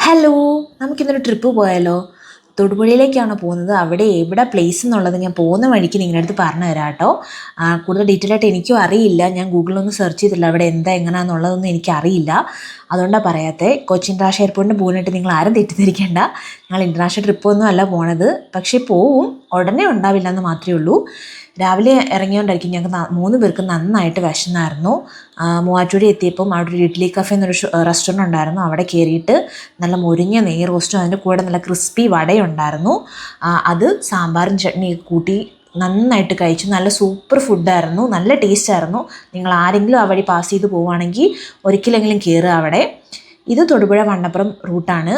Hello, നമുക്കിന്നൊരു trip പോയാലോ? തൊടുപുഴയിലേക്കാണ് പോകുന്നത്. അവിടെ എവിടെ പ്ലേസ് എന്നുള്ളത് ഞാൻ പോകുന്ന വഴിക്ക് നിങ്ങളുടെ അടുത്ത് പറഞ്ഞു തരാം കേട്ടോ. കൂടുതൽ ഡീറ്റെയിൽ ആയിട്ട് എനിക്കും അറിയില്ല. ഞാൻ ഗൂഗിളിലൊന്നും സെർച്ച് ചെയ്തില്ല അവിടെ എന്താ എങ്ങനെയാണെന്നുള്ളതൊന്നും എനിക്കറിയില്ല. അതുകൊണ്ടാണ് പറയാത്തത്. കൊച്ചി ഇൻ്റർനാഷണൽ എയർപോർട്ടിന് പോകുന്നിട്ട് നിങ്ങൾ ആരും തെറ്റിദ്ധരിക്കേണ്ട. ഞങ്ങൾ ഇൻ്റർനാഷണൽ ട്രിപ്പൊന്നും അല്ല പോണത്. പക്ഷേ പോവും, ഉടനെ ഉണ്ടാവില്ല എന്ന് മാത്രമേ ഉള്ളൂ. രാവിലെ ഇറങ്ങിയോണ്ടായിരിക്കും. ഞങ്ങൾക്ക് 3 പേർക്ക് നന്നായിട്ട് വിശന്നായിരുന്നു. മൂവാറ്റുപുഴ എത്തിയപ്പം അവിടെ ഒരു ഇഡ്ഡലി കഫേ എന്നൊരു റെസ്റ്റോറൻറ്റ് ഉണ്ടായിരുന്നു. അവിടെ കയറിയിട്ട് നല്ല മുരിഞ്ഞ നെയ് റോസ്റ്റും അതിൻ്റെ കൂടെ നല്ല ക്രിസ്പി വടയുണ്ടായിരുന്നു. അത് സാമ്പാറും ചട്നിയൊക്കെ കൂട്ടി നന്നായിട്ട് കഴിച്ചു. നല്ല സൂപ്പർ ഫുഡായിരുന്നു, നല്ല ടേസ്റ്റായിരുന്നു. നിങ്ങൾ ആരെങ്കിലും ആ വഴി പാസ് ചെയ്ത് പോവുകയാണെങ്കിൽ ഒരിക്കലെങ്കിലും കയറുക അവിടെ. ഇത് തൊടുപുഴ വണ്ണപ്പുറം റൂട്ടാണ്.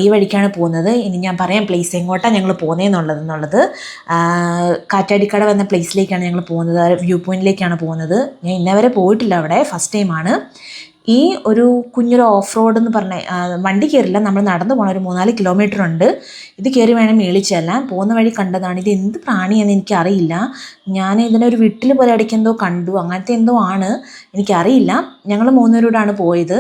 ഈ വഴിക്കാണ് പോകുന്നത്. ഇനി ഞാൻ പറയാം പ്ലേസ് എങ്ങോട്ടാണ് ഞങ്ങൾ പോകുന്നതെന്നുള്ളത്. കാറ്റാടിക്കട വന്ന പ്ലേസിലേക്കാണ് ഞങ്ങൾ പോകുന്നത്. വ്യൂ പോയിൻറ്റിലേക്കാണ് പോകുന്നത്. ഞാൻ ഇന്നവരെ പോയിട്ടില്ല അവിടെ, ഫസ്റ്റ് ടൈമാണ്. ഈ ഒരു കുഞ്ഞൊരു ഓഫ് റോഡ് എന്ന് പറഞ്ഞ വണ്ടി കയറില്ല, നമ്മൾ നടന്നു പോകണം. ഒരു 3-4 കിലോമീറ്റർ ഉണ്ട്. ഇത് കയറി വേണം മേളിൽ ചെല്ലാൻ. പോകുന്ന വഴി കണ്ടതാണ്. ഇത് എന്ത് പ്രാണിയാണെന്ന് എനിക്കറിയില്ല. ഞാൻ ഇതിനൊരു വിട്ടിൽ പോലെ ഇടയ്ക്ക് എന്തോ കണ്ടു, അങ്ങനത്തെ എന്തോ ആണ്, എനിക്കറിയില്ല. ഞങ്ങൾ 3 പേരോടാണ് പോയത്.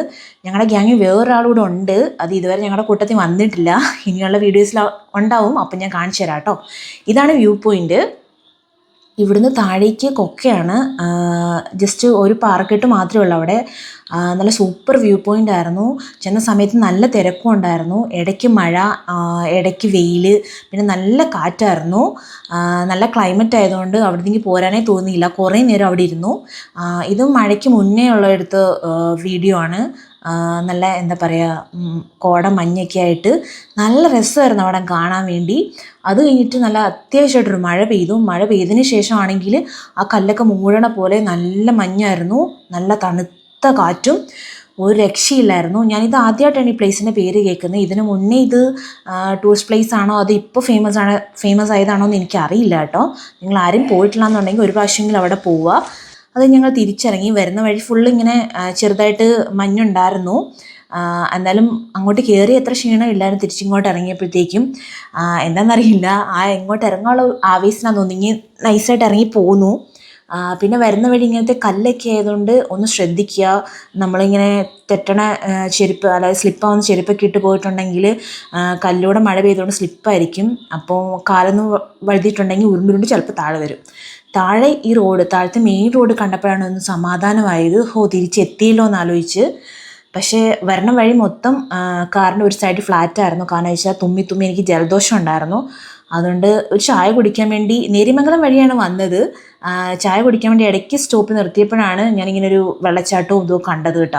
ഞങ്ങളുടെ ഗ്യാങ്ങിൽ വേറൊരാളൂടെ ഉണ്ട്. അത് ഇതുവരെ ഞങ്ങളുടെ കൂട്ടത്തിൽ വന്നിട്ടില്ല. ഇനിയുള്ള വീഡിയോസിൽ ഉണ്ടാവും, അപ്പം ഞാൻ കാണിച്ചു തരാം കേട്ടോ. ഇതാണ് വ്യൂ പോയിൻറ്റ്. ഇവിടുന്ന് താഴേക്ക് കൊക്കയാണ്. ജസ്റ്റ് ഒരു പാറക്കെട്ട് മാത്രമേ ഉള്ളൂ അവിടെ. നല്ല സൂപ്പർ വ്യൂ പോയിൻ്റ് ആയിരുന്നു. ചെന്ന സമയത്ത് നല്ല തിരക്കും ഉണ്ടായിരുന്നു. ഇടയ്ക്ക് മഴ, ഇടയ്ക്ക് വെയിൽ, പിന്നെ നല്ല കാറ്റായിരുന്നു. നല്ല ക്ലൈമറ്റ് ആയതുകൊണ്ട് അവിടെ നിന്ന് പോരാനേ തോന്നിയില്ല. കുറേ നേരം അവിടെ ഇരുന്നു. ഇത് മഴയ്ക്ക് മുന്നേ ഉള്ളടുത്ത് വീഡിയോ ആണ്. നല്ല എന്താ പറയുക, കോട മഞ്ഞൊക്കെ ആയിട്ട് നല്ല രസമായിരുന്നു അവിടെ കാണാൻ വേണ്ടി. അത് കഴിഞ്ഞിട്ട് നല്ല അത്യാവശ്യമായിട്ടൊരു മഴ പെയ്തു. മഴ പെയ്തതിന് ശേഷമാണെങ്കിൽ ആ കല്ലൊക്കെ മൂടണ പോലെ നല്ല മഞ്ഞായിരുന്നു, നല്ല തണുത്ത കാറ്റും, ഒരു രക്ഷയില്ലായിരുന്നു. ഞാനിത് ആദ്യമായിട്ടാണ് ഈ പ്ലേസിൻ്റെ പേര് കേൾക്കുന്നത്. ഇതിനു മുന്നേ ഇത് ടൂറിസ്റ്റ് പ്ലേസ് ആണോ അത് ഇപ്പോൾ ഫേമസ് ആയതാണോ എന്ന് എനിക്കറിയില്ല കേട്ടോ. നിങ്ങൾ ആരും പോയിട്ടില്ല എന്നുണ്ടെങ്കിൽ ഒരു പ്രാവശ്യമെങ്കിലും അവിടെ പോവുക. അത് ഞങ്ങൾ തിരിച്ചിറങ്ങി. വരുന്ന വഴി ഫുള്ളിങ്ങനെ ചെറുതായിട്ട് മഞ്ഞുണ്ടായിരുന്നു. എന്നാലും അങ്ങോട്ട് കയറി അത്ര ക്ഷീണമില്ലായിരുന്നു. തിരിച്ചിങ്ങോട്ട് ഇറങ്ങിയപ്പോഴത്തേക്കും എന്താണെന്നറിയില്ല, എങ്ങോട്ട് ഇറങ്ങാനുള്ള ആവേശത്തിനാന്ന് തോന്നി നൈസായിട്ട് ഇറങ്ങി പോന്നു. പിന്നെ വരുന്ന വഴി ഇങ്ങനത്തെ കല്ലൊക്കെ ആയതുകൊണ്ട് ഒന്ന് ശ്രദ്ധിക്കുക. നമ്മളിങ്ങനെ തെറ്റണ ചെരുപ്പ്, അതായത് സ്ലിപ്പാവുന്ന ചെരുപ്പൊക്കെ ഇട്ട് പോയിട്ടുണ്ടെങ്കിൽ കല്ലൂടെ മഴ പെയ്തുകൊണ്ട് സ്ലിപ്പായിരിക്കും. അപ്പോൾ കാലൊന്ന് വഴുതിയിട്ടുണ്ടെങ്കിൽ ഉരുണ്ടുരുണ്ട് ചിലപ്പോൾ താഴെ വരും. താഴെ ഈ റോഡ്, താഴത്തെ മെയിൻ റോഡ് കണ്ടപ്പോഴാണ് ഒന്ന് സമാധാനമായത്. തിരിച്ചെത്തിയല്ലോ എന്നാലോചിച്ച്. പക്ഷേ വരണ വഴി മൊത്തം കാറിൻ്റെ ഒരു സൈഡ് ഫ്ലാറ്റായിരുന്നു. കാരണം വെച്ചാൽ തുമ്മി എനിക്ക് ജലദോഷം ഉണ്ടായിരുന്നു. അതുകൊണ്ട് ഒരു ചായ കുടിക്കാൻ വേണ്ടി നേര്യമംഗലം വഴിയാണ് വന്നത്. ചായ കുടിക്കാൻ വേണ്ടി ഇടയ്ക്ക് സ്റ്റോപ്പ് നിർത്തിയപ്പോഴാണ് ഞാനിങ്ങനെ ഒരു വെള്ളച്ചാട്ടവും ഇതും കണ്ടത് കേട്ടോ.